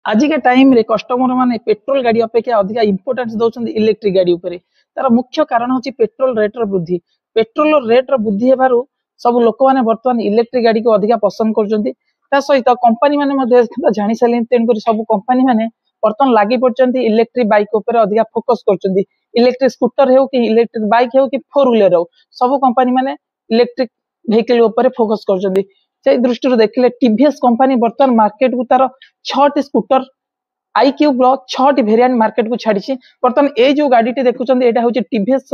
आजिका time रे customer माने petrol गाड़ी अपेक्षा अधिक इंपोर्टेंस दौरान इलेक्ट्रिक गाड़ी उपरे तार मुख्य कारण हूँ पेट्रोल रेट वृद्धि। पेट्रोल रेट वृद्धि हेबारु सब लोक मैंने बर्तमान इलेक्ट्रिक गाड़ी को अधिक पसंद कर सहित कंपनी मैंने जानी सारे तेणुक सब कंपनी मैंने बर्तमान लगी पड़ते इलेक्ट्रिक बाइक उपर अधिक फोकस कर इलेक्ट्रिक स्कूटर हो कि इलेक्ट्रिक बाइक हो कि 4 व्हीलर हो सब कंपनी मैंने इलेक्ट्रिक व्हीकल उपर फोकस कर दृष्टि देखिले टीवीएस कंपनी बर्तमान मार्केट को तार 6टी स्कूटर आईक्यूब 6टी वेरिएंट मार्केट को छाड़ी बर्तमान ए जो गाड़ी देखुं यहाँ हूँ टीवीएस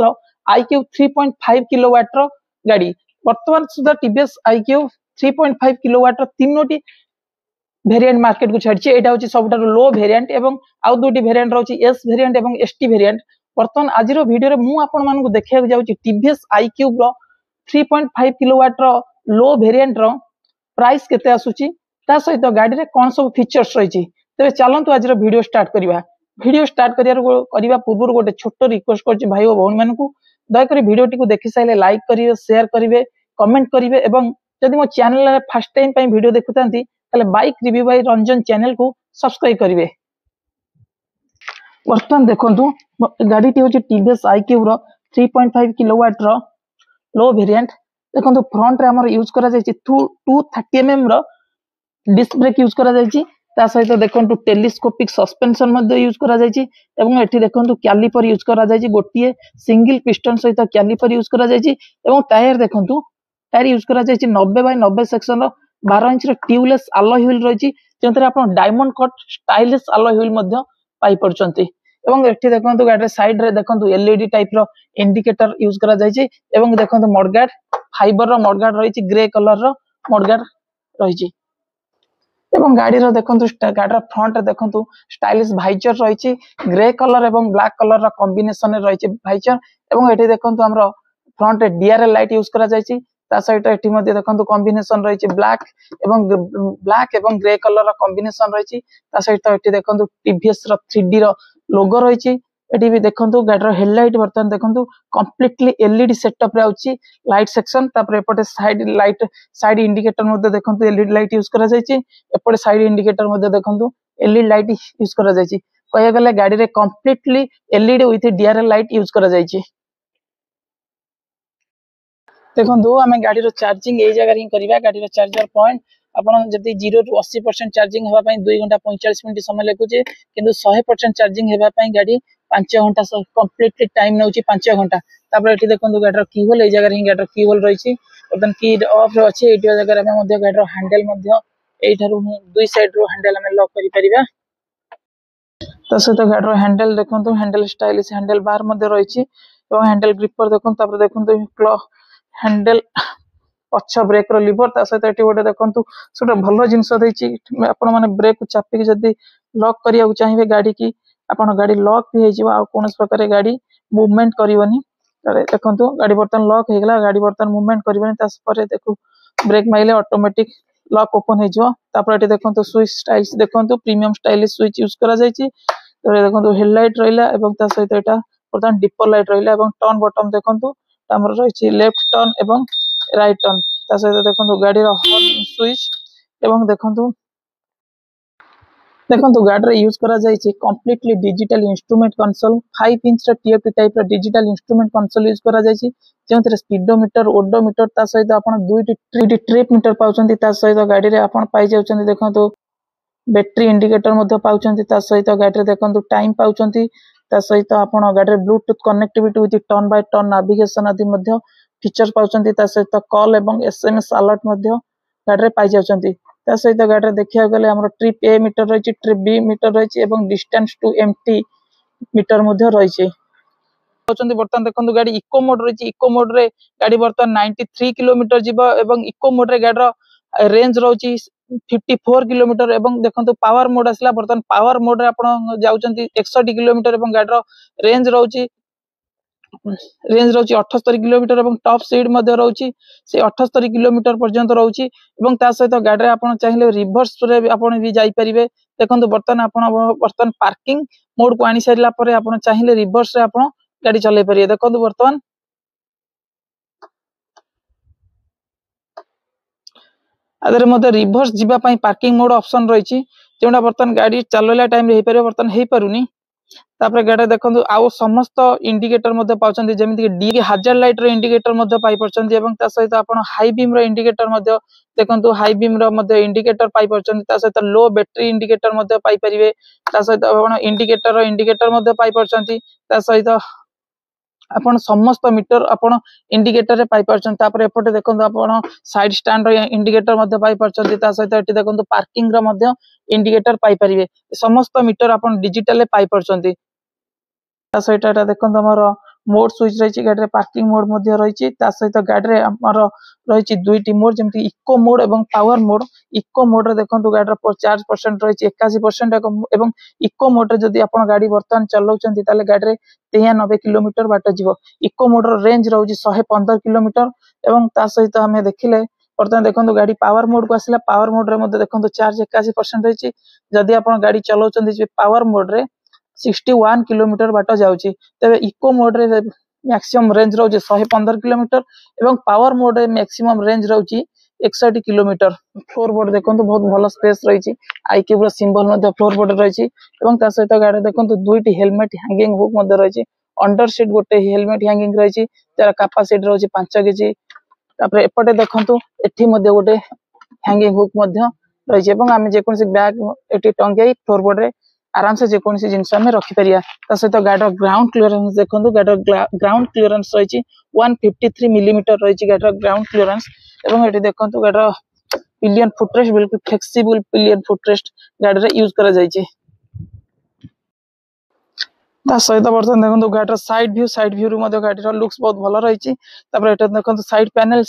आईक्यूब 3.5 किलोवाट गाड़ी बर्तमान सुधा टीवीएस आईक्यूब 3.5 किलोवाट 3टी वेरिएंट मार्केट को छाड़ी यहाँ हूँ सब लो वेरिएंट एवं आउ 2टी वेरिएंट रही एस वेरिएंट एवं एसटी वेरिएंट। बर्तमान आज वीडियो में मुझे देखा जाऊँ TVS iQube 3.5 kilowatt low variant price केते आसुची ता सहित गाड़ी रे कौन सब फीचर्स रही तेरे चलतु आज वीडियो स्टार्ट करवा। वीडियो स्टार्ट करने पूर्व गोटे छोट रिक्वेस्ट कर भाई और भौणी मानू दयाकोरी वीडियो टी देखि सारे लाइक करेंगे शेयर करेंगे कमेंट करेंगे एवं जदि मो चैनल फर्स्ट टाइम पे वीडियो देखुतांती ताले bike review by Ranjan channel को सब्सक्राइब करेंगे। बर्तमान देखंतु गाड़ी टी होची TVS iQube 3.5 kilowatt low variant देखो फ्रंट रे हमर यूज करा जायछि 230 mm रो डिस्क ब्रेक यूज करा जायछि ता सहित देखो टेलीस्कोपिक सस्पेंशन मध्ये यूज करा जायछि एवं एठी देखो कैलिपर यूज करा जायछि गोटिए सिंगल पिस्टन सहित कैलिपर यूज करा जायछि एवं टायर देखो टायर यूज करा जायछि 90/90 सेक्शन रो 12 इंच रो ट्यूबलेस अलॉय व्हील रहिछि जेंतरे आपण diamond cut stylish alloy wheel मध्ये पाई पड़चंती एवं एठी देखो गाड़ी साइड रे देखो एलईडी टाइप रो इंडिकेटर यूज करा जायछि एवं देखो मडगार्ड फाइबर रो मडगार्ड रही ग्रे कलर रो मडगार्ड रही एवं गाड़ी रो देखंतु गाड़ी रो फ्रंट रे देखंतु स्टाइलिश भाइचर रही ग्रे कलर एवं ब्लैक कलर रो कॉम्बिनेशन रही भाइचर एवं एठी देखंतु हमरो फ्रंट रे डीआरएल लाइट यूज करा जायछि ता सहित एठी मध्ये देखंतु कॉम्बिनेशन रही ब्लैक एवं ग्रे कलर रो कॉम्बिनेशन रही ता सहित एठी देखंतु टीवीएस रो 3D रो लोगो रही एटी भी देखंतु गाड़ी रो हेडलाइट बर्तमान देखंतु कंप्लीटली एलईडी सेटअप रे आउची लाइट सेक्शन तापर एपटे साइड लाइट साइड इंडिकेटर मध्ये देखंतु एलईडी लाइट यूज करा जायछि एपटे साइड इंडिकेटर मध्ये देखंतु एलईडी लाइट यूज करा जायछि कहया गले गाड़ी रे completely LED with DRL light use करा जायछि। देखंतु हमें गाड़ी रो चार्जिंग ए जगह हि करबा गाड़ी रो चार्जर पॉइंट आपण जदि 0 ରୁ 80% चार्जिंग हेबा पई 2 घंटा 45 मिनिट समय लागुचे किंतु 100% चार्जिंग हेबा पई गाड़ी 5 घंटा कंप्लीटली टाइम नउची 5 घंटा तापर एठी देखंतु गाड़ी रो की होल ए जगह हि गाड़ी रो की होल रहिछि बटन की ऑफ रो अछि एठी जगह रे मध्ये गाड़ी रो हैंडल मध्ये एठारु दुई साइड रो हैंडल हमें लॉक करि परिबा तो सहित गाड़ी रो हैंडल देखंतु हैंडल स्टाइलिश हैंडल बार मध्ये रहिछि एवं हैंडल ग्रिपर देखंतु तापर देखंतु हैंडल पछ ब्रेक रो लिवर ता सहित एठी गोटे देखंतु सुटा भलो जिंस देछि आपण माने ब्रेक को चापी के जदी लॉक करिया चाहिए गाड़ी की आपण गाड़ी लॉक भी हेजिबो आ कोनस प्रकार गाड़ी मूवमेंट करिवनी देखंतु गाड़ी बर्तन लॉक हे गेला गाड़ी बर्तन मूवमेंट करिवनी तास परे देखु ब्रेक माइले ऑटोमेटिक लॉक ओपन हेजिबो तापर एठी देखंतु स्विच स्टाइल्स देखंतु प्रीमियम स्टाइलिश स्विच यूज करा जायछि तो देखंतु हेडलाइट रहिला एवं ता सहित एटा बर्तन डिपर लाइट रहिला एवं टर्न बटन देखंतु हमर रहिछि लेफ्ट टर्न एवं राइट टर्न ता सहित देखंतु गाड़ी रो हॉर्न स्विच एवं देखंतु गाड़ी रे यूज करा जायछि completely digital instrument console 5 inch रो टीएफटी टाइप रो डिजिटल इंस्ट्रूमेंट कंसोल यूज करा जायछि जेंतरे स्पीडोमीटर ओडोमीटर ता सहित आपण दुईटी ट्रिप मीटर पाउचंती ता सहित गाड़ी रे आपण पाई जाउचंती देखंतु बैटरी इंडिकेटर मध्ये पाउचंती ता सहित गाड़ी रे देखंतु टाइम पाउचंती ता सहित आपण गाड़ी रे Bluetooth connectivity with turn by turn navigation आदि मध्ये फीचर पाउचंती ता सहित कॉल एवं एसएमएस अलर्ट मध्ये गाड़ी रे पाई जाउचंती ता सहित गाड़ी रे देखिया गले हमर ट्रिप ए मीटर रहिछि ट्रिप बी मीटर रहिछि एवं डिस्टेंस टू एम्प्टी मीटर मध्ये रहिछि पाउचंती बर्तन देखंतु गाड़ी इको मोड रहिछि इको मोड रे गाड़ी बर्तन 93 किलोमीटर जिबो एवं इको मोड रे गाड़ी रो रेंज रहुछि 54 किलोमीटर एवं देखंतु पावर मोड आसला बर्तन पावर मोड रे आपण जाउचंती 61 किलोमीटर एवं गाड़ी रो रेंज रहुछि 78 किलोमीटर एवं टॉप स्पीड मध्ये रहउछि से 78 किलोमीटर पर्यंत रहउछि एवं ता सहित गाड़ी रे आपण चाहिले रिवर्स रे आपण भी जाई परिबे देखंतु बर्तन पार्किंग मोड को आनी सारिला परे आपण चाहिले रिवर्स रे आपण गाड़ी चले परिबे देखंतु बर्तमान आदरे मते रिवर्स जिबा पई पार्किंग मोड ऑप्शन रहिछि जोटा बर्तमान गाड़ी चलैला टाइम रे हेपर बर्तमान हे परुनी तापर गाड़ी देखंतु आउ समस्त इंडिकेटर मध्ये पाउछन्ती जेमिति कि डी हाजर लाइट रो इंडिकेटर मध्ये पाई परछन्ती एवं ता सहित आपण हाई बीम रो इंडिकेटर मध्ये देखंतु हाई बीम रो मध्ये इंडिकेटर पाई परछन्ती ता सहित लो बैटरी इंडिकेटर मध्ये पाई परिवे ता सहित आपण इंडिकेटर मध्ये पाई परछन्ती ता सहित आपण समस्त मीटर आपण इंडिकेटर रे पाई परछन तापर एपटे देखंतु आपण साइड स्टैंड रो इंडिकेटर मध्ये पाई परछन्ती ता सहित एटी देखंतु पार्किंग रो मध्ये इंडिकेटर पाई परिवे समस्त मीटर आपण डिजिटल रे पाई परछन्ती सहित एटा देखंतु हमर मोड स्विच रही गाड़ी पार्किंग मोड मध्ये रही सहित गाड़ी रही दुईटी मोड जमी इको मोड और पावर मोड इको मोड रे देखंतु गाड़ी 50% रही 81% इको मोड रे जदि आपण गाड़ी बर्तमान चलाउछन्ती ताले गाड़ी रे 93 किलोमीटर बाट जीवो इको मोड रो रेंज रहउची 115 किलोमीटर एवं ता सहित हमें देखिले बर्तमान देखंतु गाड़ी पावर मोड को आसिला पावर मोड रे मध्ये देखंतु चार्ज 81% रही जदि आपण गाड़ी चलाउछन्ती पावर मोड रे 61 किलोमीटर बाट जाउची तबे इको मोड रे मैक्सिमम रेंज रहउची 115 किलोमीटर एवं पावर मोड रे मैक्सिमम रेंज रहउची 61 किलोमीटर फ्लोर बोर्ड देखंतु बहुत भलो स्पेस रहिची आईक्यू रो सिंबल मध्ये फ्लोर बोर्ड रहिची एवं ता सहित गाड़ी देखंतु दुईटी हेलमेट हैंगिंग हुक मध्ये रहिची अंडर सीट गोटे हेलमेट हैंगिंग रहिची तार कैपेसिटी रहउची 5 केजी तापर एपटे देखंतु एठी मध्ये गोटे हैंगिंग हुक मध्ये रहिची एवं आमे जे कोनसी बैग एठी टंगाई फ्लोर बोर्ड रे आराम से जे कोनसी जिंस हमें रखि परिया ता सहित गाड़ी ग्राउंड क्लियरेंस देखंतु गाड़ी ग्राउंड क्लियरेंस रहिची 153 मिलीमीटर रहिची गाड़ी ग्राउंड क्लियरेंस एवं एठी देखंतु गाड़ी पिलियन फुटरेस्ट बिल्कुल फ्लेक्सिबल पिलियन फुटरेस्ट गाड़ी रे यूज करा जायछि ता सहित बर्तमान देखंतु गाड़ी साइड व्यू रु मध्ये गाड़ी लुक्स बहुत भलो रहिछि तापर एटा देखंतु साइड पैनल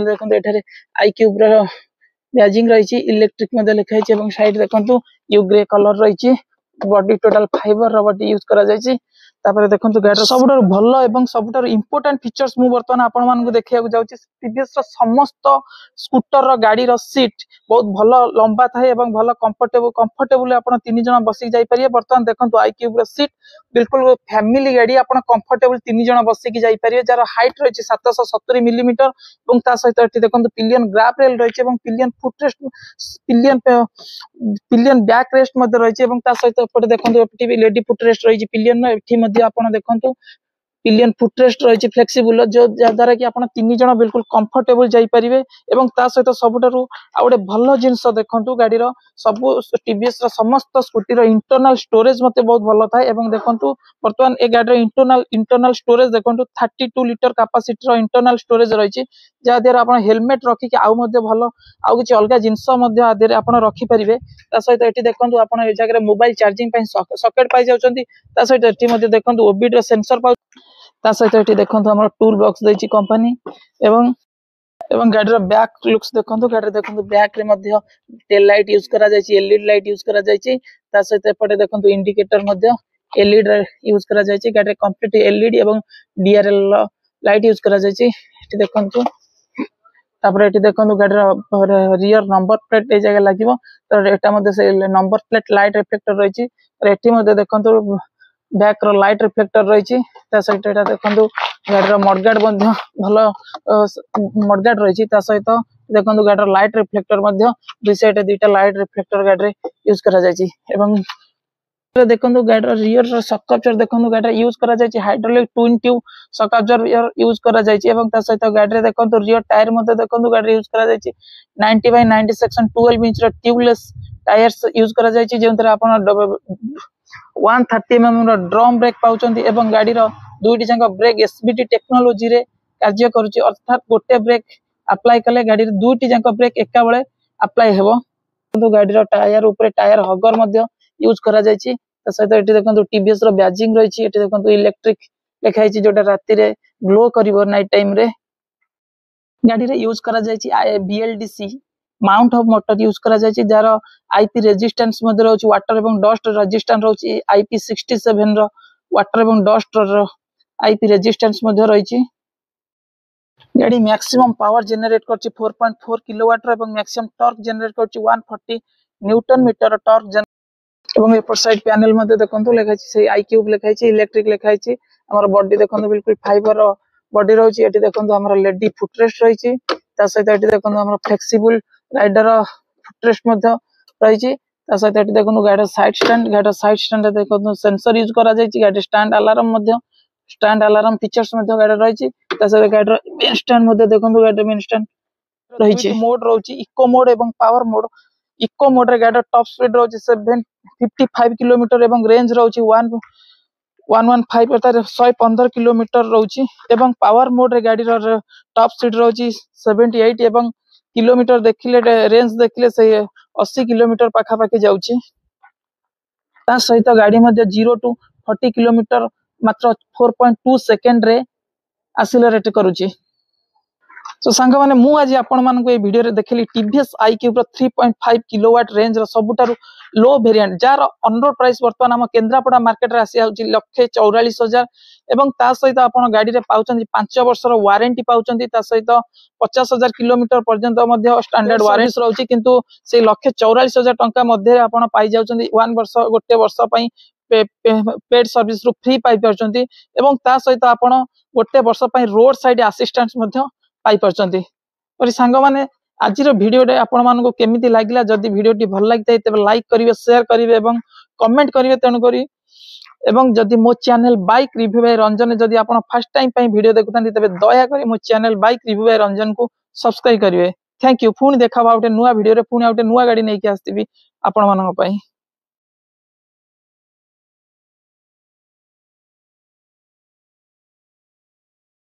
देखंतु एठारे आईक्यूब रो बैजिंग रहिछि इलेक्ट्रिक मध्ये लिखा हिछि एवं साइड देखंतु यू ग्रे कलर रहिछि बॉडी टोटल फाइबर रो बॉडी यूज करा जायछि तापर देखंतु गाड़ी सबुटर भलो एवं सबुटर इंपोर्टेंट फीचर्स मु वर्तमान आपण मान को देखिया जाउछि टीवीएस रो समस्त स्कूटर रो गाड़ी रो सीट बहुत भलो लंबा थाए एवं भलो कंफर्टेबल आपण तीन जण बसी जाई परिए वर्तमान देखंतु आईक्यूब रो सीट बिल्कुल फैमिली गाड़ी आपण कंफर्टेबल तीन जण बसी की जाई परिए जार हाइट रहिछि 770 मिलीमीटर एवं ता सहित एठी देखंतु पिलियन ग्राफ रेल रहिछि एवं pillion footrest pillion back rest मध्ये रहिछि एवं ता सहित एपटे देखंतु एपटी लेडी फुटरेस्ट रहिछि पिलियन एठी मध्ये आपण देखंतु पिलियन फुटरेस्ट रहिछि फ्लेक्सिबल जो द्वारा कि आपण तीन जण बिल्कुल कंफर्टेबल जाई परिबे एवं ता सहित सबुटारु आ गोटे भलो जिंस देखंतु गाड़ी रो सब टीवीएस रो समस्त स्कूटी रो इंटरनल स्टोरेज मते बहुत भलो थाए एवं देखंतु वर्तमान ए गाड़ी रो इंटरनल स्टोरेज देखंतु 32 लीटर कैपेसिटी रो इंटरनल स्टोरेज रहिछि जा देर आपण हेलमेट रखि कि आउ मते भलो आउ किछि अलगा जिंस मते आ देर आपण रखि परिबे ता सहित एठी देखंतु आपण ए जगह रे मोबाइल चार्जिंग पई सॉकेट पाई जाउछन्ती ता सहित एठी मते देखंतु ओबीडी रो सेंसर पाउ ता सहित एठी देखंतु हमर टूल बॉक्स दैछि कंपनी एवं गाड़ी रो बैक लुक्स देखंतु गाड़ी देखंतु बैक रे मध्ये टेल लाइट यूज करा जायछि एलईडी लाइट यूज करा जायछि ता सहित एपटे देखंतु इंडिकेटर मध्ये एलईडी यूज करा जायछि गाड़ी कंप्लीट एलईडी एवं डीआरएल लाइट यूज करा जायछि एठी देखंतु तापर एठी देखंतु गाड़ी रो रियर नंबर प्लेट ए जगह लागिवो तो एटा मध्ये से नंबर प्लेट लाइट रिफ्लेक्टर रहिछि एठी मध्ये देखंतु बैक रो लाइट रिफ्लेक्टर रहिछि ता सहित एटा देखंतु गाड़ी रो मडगार्ड मध्ये भलो मडगार्ड रहिछि ता सहित देखंतु गाड़ी रो लाइट रिफ्लेक्टर मध्ये दुई साइड दुईटा लाइट रिफ्लेक्टर गाड़ी रे यूज करा जायछि एवं देखंतु गाड़ी रो रियर रो शॉक अब्जॉर्बर देखंतु गाड़ी रे यूज करा जायछि hydraulic twin tube shock absorber use करा जायछि एवं ता सहित गाड़ी रे देखंतु रियर टायर मध्ये देखंतु गाड़ी रे यूज करा जायछि 90 बाय 90 सेक्शन 12 इंच रो ट्यूबलेस टायर्स यूज करा जायछि जेंतरे आपण 130 mm रो ड्रम ब्रेक पाउचंती एवं गाड़ी रो दुईटी जंग ब्रेक एसबीटी टेक्नोलॉजी रे कार्य करूची अर्थात गोटे ब्रेक अप्लाई कले गाड़ी रे दुईटी जंग ब्रेक एका बेले अप्लाई हेबो तो गाड़ी रो टायर ऊपर टायर हगर मध्ये यूज करा जायछि त सहित एठी देखंतु टीवीएस रो बैजिंग रहिछि एठी देखंतु इलेक्ट्रिक लिखा हिछि जोटा राती रे ग्लो करिवो नाइट टाइम रे गाड़ी रे यूज करा जायछि BLDC mount of motor use करा जायछि जार आईपी रेजिस्टेंस मध्ये रहउछि वाटर एवं डस्ट रेजिस्टेंस रहउछि आईपी 67 रो वाटर एवं डस्ट रो आईपी रेजिस्टेंस मध्ये रहिछि गाड़ी मैक्सिमम पावर जनरेट करछि 4.4 किलोवाट रो एवं मैक्सिमम टॉर्क जनरेट करछि 140 न्यूटन मीटर टॉर्क एवं एपर साइड पैनल मध्ये देखंतु लेखा छि से आईक्यूब लेखा छि इलेक्ट्रिक लेखा छि हमर बॉडी देखंतु बिल्कुल फाइबर रो बॉडी रहउछि एठी देखंतु हमर लेडी फुटरेस्ट रहिछि ता सहित एठी देखंतु हमर फ्लेक्सिबल राइडर फुटरेस्ट मध्ये रहिछि सहित ये देखो गाड़ी साइड स्टैंड देखो सेंसर यूज करा जायछि गाड़ी स्टैंड अलार्म फीचर्स गाड़ी रही सहित गाड़ी मेन स्टैंड देखो गाड़ी मेन स्टैंड रही मोड रोची इको मोड एवं पावर मोड इको मोड रे गाड़ी टॉप स्पीड रोची 755 किलोमीटर एवं रेंज रोची 115 अर्थात 115 किलोमीटर रोची एवं पावर मोड रे गाड़ी रो टॉप स्पीड रोची 78 एवं किलोमीटर देखिले रेंज देखिले से 80 किलोमीटर पाखा पाखी जाउची ता सहित गाड़ी मध्ये 0 टू 40 किलोमीटर मात्र 4.2 सेकंड रे एक्सीलरेट करूची। तो सांग माने मु आज आपण मानको ए वीडियो रे देखली TVS iQ pro 3.5 kilowatt range रो सबुटारु लो वेरिएंट जार ऑन प्राइस वर्तमान हम केंद्रापड़ा मार्केट रे आसी आउची 1,44,000 एवं ता सहित आपण गाड़ी रे पाउचंदी 5 वर्ष रो वारंटी पाउचंदी ता सहित 50,000 किलोमीटर पर्यंत मध्ये स्टैंडर्ड वारंटी रहउची किंतु से 1,44,000 टंका मध्ये आपण पाई जाउचंदी 1 वर्ष गोटे वर्ष पई पेड सर्विस रो फ्री पाई परचंदी एवं ता सहित आपण गोटे वर्ष पई रोड साइड असिस्टेंस मध्ये पाई परचंदी। और सांग माने आज वीडियो रे आपण मानको केमिति लागिला जदि वीडियो टी भल लागितै तबे लाइक करिवे शेयर करिवे एवं कमेंट करिवे तेनु करी एवं जदि मो channel bike review by Ranjan जदि आपण फर्स्ट टाइम पई वीडियो देखुतांती तबे दया करी मो channel bike review by Ranjan को सब्सक्राइब करिवे। Thank you. पुणी देखा बाउटे नुवा वीडियो रे पुणी आउटे नुवा गाड़ी नै के आस्तिबी आपण मानक पई।